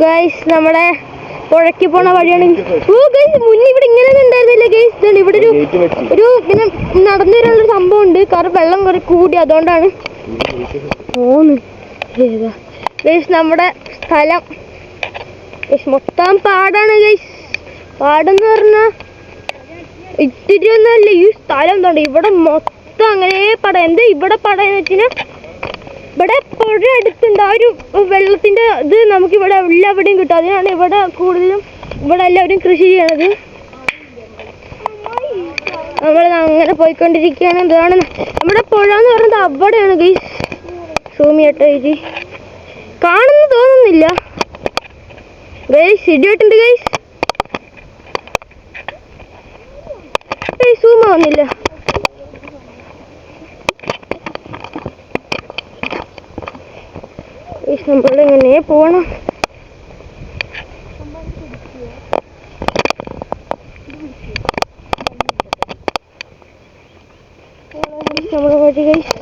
Guys നമ്മുടെ പുഴയ്ക്ക് പോണ വഴിയാണ്. ഓ ഗൈസ് മുന്നേ ഇവിടെ ഇങ്ങനെ ഉണ്ടായിരുന്നില്ല ഗൈസ്. ഇവിടെ ഒരു പിന്നെ നടന്നു വരാനുള്ളൊരു സംഭവം ഉണ്ട്. കാരണം വെള്ളം കുറെ കൂടി അതുകൊണ്ടാണ് ഗൈസ്. നമ്മുടെ സ്ഥലം ഗൈസ് മൊത്തം പാടാണ് ഗൈസ്. പാടെന്ന് പറഞ്ഞാൽ ഇത്തിരി ഒന്നുമല്ല, ഈ സ്ഥലം എന്താണ് ഇവിടെ മൊത്തം അങ്ങനെ പടം. എന്താ ഇവിടെ പടയെന്ന് വെച്ചാൽ ഇവിടെ പുഴ അടുത്തുണ്ട്. ആ ഒരു വെള്ളത്തിൻ്റെ ഇത് നമുക്കിവിടെ എല്ലാവിടെയും കിട്ടും. അതിനാണ് ഇവിടെ കൂടുതലും ഇവിടെ എല്ലാവരും കൃഷി ചെയ്യണത്. നമ്മൾ അങ്ങനെ പോയിക്കൊണ്ടിരിക്കുകയാണ്. ഇതാണ് നമ്മുടെ പുഴ എന്ന് പറയുന്നത്. അവിടെയാണ് ഗൈസ്. സൂമിയാട്ടോ ഇത് കാണുന്നു തോന്നുന്നില്ല ഗൈസ്. ഇടിവെട്ടുണ്ട് ഗൈസ്. സൂം ആവുന്നില്ല. നമ്മളിങ്ങനെ പോണം. നമ്മളെ വഴി ഗൈസ്.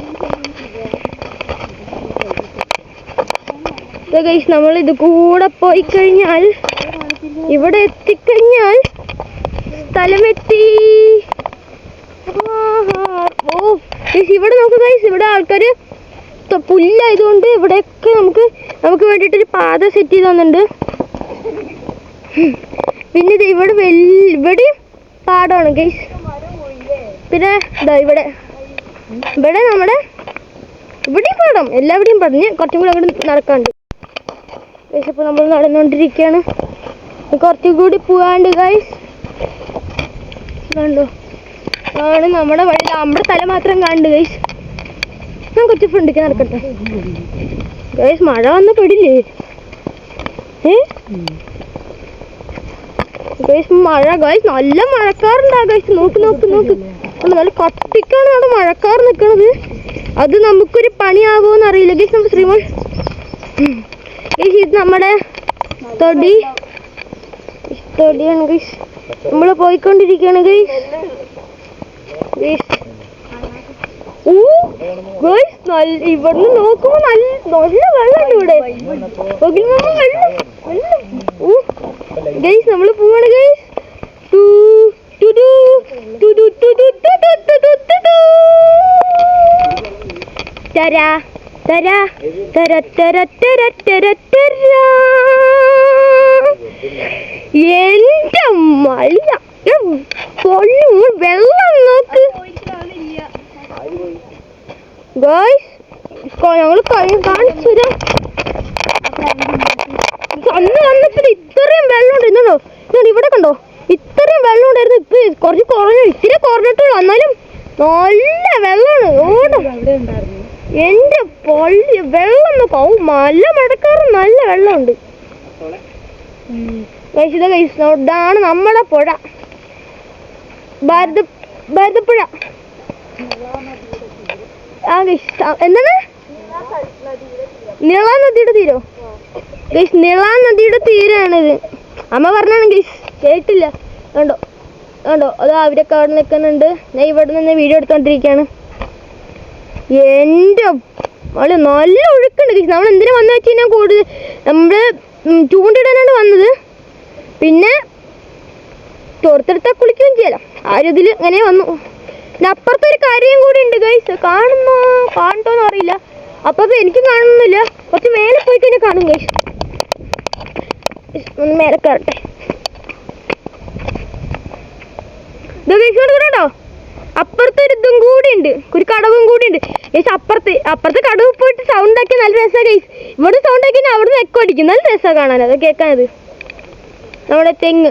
നമ്മളിത് കൂടെ പോയി കഴിഞ്ഞാൽ ഇവിടെ എത്തിക്കഴിഞ്ഞാൽ സ്ഥലമെത്തി. ഓ ഗൈസ് ഇവിടെ നോക്ക് ഗൈസ്. ഇവിടെ ആൾക്കാർ പുല്ലായതുകൊണ്ട് ഇവിടെയൊക്കെ നമുക്ക് വേണ്ടിയിട്ടൊരു പാത സെറ്റ് ചെയ്ത് തന്നിട്ടുണ്ട്. പിന്നെ ഇത് ഇവിടെയും പാടമാണ് ഗൈസ്. പിന്നെ ഇവിടെ നമ്മുടെ ഇവിടെയും പാടം, എല്ലാവിടെയും പറഞ്ഞ് കുറച്ചും കൂടി അങ്ങോട്ട് നടക്കാണ്ട് ഗൈസ്. ഇപ്പോൾ നമ്മൾ നടന്നുകൊണ്ടിരിക്കുകയാണ്. കുറച്ചും കൂടി പോകാണ്ട് ഗൈസ്. കണ്ടോ ആണ് നമ്മുടെ വഴി. നമ്മുടെ തല മാത്രം കാണുന്നുണ്ട് ഗൈസ്. ഞാൻ കുറച്ച് ഫ്രണ്ടിക്ക് നടക്കട്ടെ ഗൈസ്. മഴ വന്ന പെടില്ലേ ഗൈസ്? മഴ ഗൈസ്, നല്ല മഴക്കാറുണ്ടാ ഗൈസ്. നോക്ക് നോക്ക് നോക്ക്, നല്ല കട്ടിക്കാണ് അവിടെ മഴക്കാർ നിൽക്കണത്. അത് നമുക്കൊരു പണിയാവുമോന്ന് അറിയില്ല ഗൈസ്. നമുക്ക് ശ്രീമോൾ ഗൈസ്, ഇത് നമ്മുടെ തൊടിയാണ് ഗൈസ്. നമ്മൾ പോയിക്കൊണ്ടിരിക്കുകയാണ് ഗൈസ്. ഇവിടുന്ന് നോക്കുമ്പോ നല്ല വെള്ളമുണ്ട് ഇവിടെ. ഗൈസ് നമ്മള് പോവാണ് ഗൈസ്. എന്റെ മളിയ വെള്ളം നോക്ക് ഗൈസ്. ഞങ്ങൾ കാണിച്ചു തരാം. അന്ന് വന്നപ്പോൾ ഇത്രയും വെള്ളം ഉണ്ടായിരുന്നോ? ഇവിടെ കണ്ടോ, ഇത്രയും വെള്ളം ഉണ്ടായിരുന്നു. ഇപ്പൊ കുറച്ച് കുറഞ്ഞു, ഇത്തിരി കുറഞ്ഞിട്ടുള്ളൂ. എന്നാലും നല്ല വെള്ളമാണ്. എന്റെ പള്ളി വെള്ളം നോക്കോ, നല്ല മഴക്കാറ്, നല്ല വെള്ളമുണ്ട് ഗൈസ്. ഇതാ ഗൈസ്, ഇതാണ് നമ്മുടെ പുഴ, ഭാരതപ്പുഴ. ആ ഗൈസ്, എന്താണ് നീള നദിയുടെ തീരോ ഗൈസ്? നീള നദിയുടെ തീരാണിത്. അമ്മ പറഞ്ഞാണ് ഗൈസ്, കേട്ടില്ല. കണ്ടോ കണ്ടോ, അത് അവരൊക്കെ അവിടെ നിൽക്കുന്നുണ്ട്. ഞാൻ ഇവിടെ നിന്ന് വീഡിയോ എടുത്തോണ്ടിരിക്കുകയാണ്. എൻ്റെ നല്ല ഒഴുക്കുണ്ട് ഗൈസ്. നമ്മൾ എന്തിനാ വന്നു വെച്ച് കഴിഞ്ഞാൽ കൂടുതൽ നമ്മള് ചൂണ്ടിടാനാണ് വന്നത്. പിന്നെ തോർത്തെടുത്താൽ കുളിക്കുകയും ചെയ്യാലോ. ആരും ഇതിൽ ഇങ്ങനെ വന്നു. പിന്നെ അപ്പുറത്തൊരു കാര്യം കൂടി ഉണ്ട് ഗൈസ്. കാണുന്നോന്ന് അറിയില്ല. അപ്പൊ എനിക്ക് കാണുന്നില്ല. കുറച്ച് മേലെ പോയി കഴിഞ്ഞാൽ കാണും ഗൈസ്. ഒന്ന് മേലെ കയറട്ടെ. കേട്ടോ, അപ്പുറത്തൊരു ഇതും കൂടി ഉണ്ട്, ഒരു കടവും കൂടി ഉണ്ട് ഗൈസ്. അപ്പുറത്തെ കടവ് പോയിട്ട് സൗണ്ട് ആക്കി നല്ല രസമാണ് ഗൈസ്. ഇവിടെ സൗണ്ട് ആക്കി അവിടെ നിന്ന് എക്കോ അടിക്കും. നല്ല രസമാണ് കാണാൻ, അത് കേൾക്കാനത്. നമ്മുടെ തെങ്ങ്,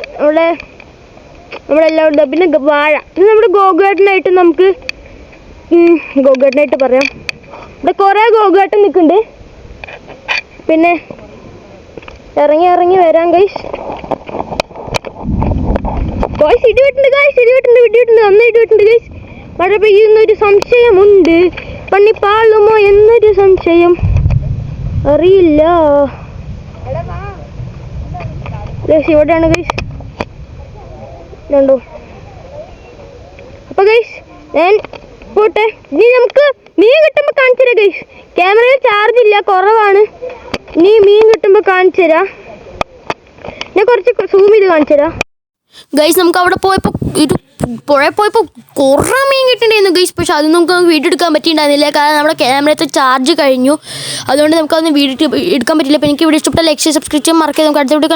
നമ്മളെല്ലാം ഉണ്ട്. പിന്നെ വാഴ. ഇത് നമ്മുടെ ഗോഗേട്ടനായിട്ട് നമുക്ക് ഗോഗേട്ടനായിട്ട് പറയാം. ഇവിടെ കുറേ ഗോഗേട്ടൻ നിൽക്കുന്നുണ്ട്. പിന്നെ ഇറങ്ങി വരാം ഗൈസ്. ഗൈസ് ഇടിവെട്ടുണ്ട് ഗൈസ്, ഇടിവെട്ടുണ്ട്, നന്നായി ഇടിവെട്ടുണ്ട് ഗൈസ്. മഴ പെയ്യുന്നൊരു സംശയമുണ്ട്. പണി പാളുമോ എന്നൊരു സംശയം, അറിയില്ല ഗൈസ്. ഇവിടെയാണ് ഗൈസ്, കണ്ടോ. അപ്പൊ ഗൈസ് ഞാൻ പോട്ടെ. ഇനി നമുക്ക് മീൻ കിട്ടുമ്പോൾ കാണിച്ചു തരാം ഗൈസ്. ക്യാമറയിൽ ചാർജ് ഇല്ല, കുറവാണ്. ഇനി മീൻ കിട്ടുമ്പോൾ കാണിച്ചു തരാം. ഞാൻ കുറച്ച് സൂം ചെയ്ത് കാണിച്ചു തരാം ഗൈസ്. നമുക്ക് അവിടെ പോയപ്പോൾ ഇത് പുഴയിൽ പോയപ്പോൾ കുറേ മീൻ കിട്ടിയിട്ടുണ്ടായിരുന്നു ഗൈസ്. പക്ഷെ അത് നമുക്ക് വീഡിയോ എടുക്കാൻ പറ്റിയിട്ടുണ്ടായിരുന്നില്ല, കാരണം നമ്മുടെ ക്യാമറത്തെ ചാർജ് കഴിഞ്ഞു. അതുകൊണ്ട് നമുക്കതൊന്ന് വീഡിയോ എടുക്കാൻ പറ്റില്ല. അപ്പോൾ എനിക്ക് വീഡിയോ ഇഷ്ടപ്പെട്ട ലൈക്ക് സബ്സ്ക്രൈബ് ചെയ്യാൻ മറക്കാതെ നമുക്ക് അടുത്ത വീഡിയോ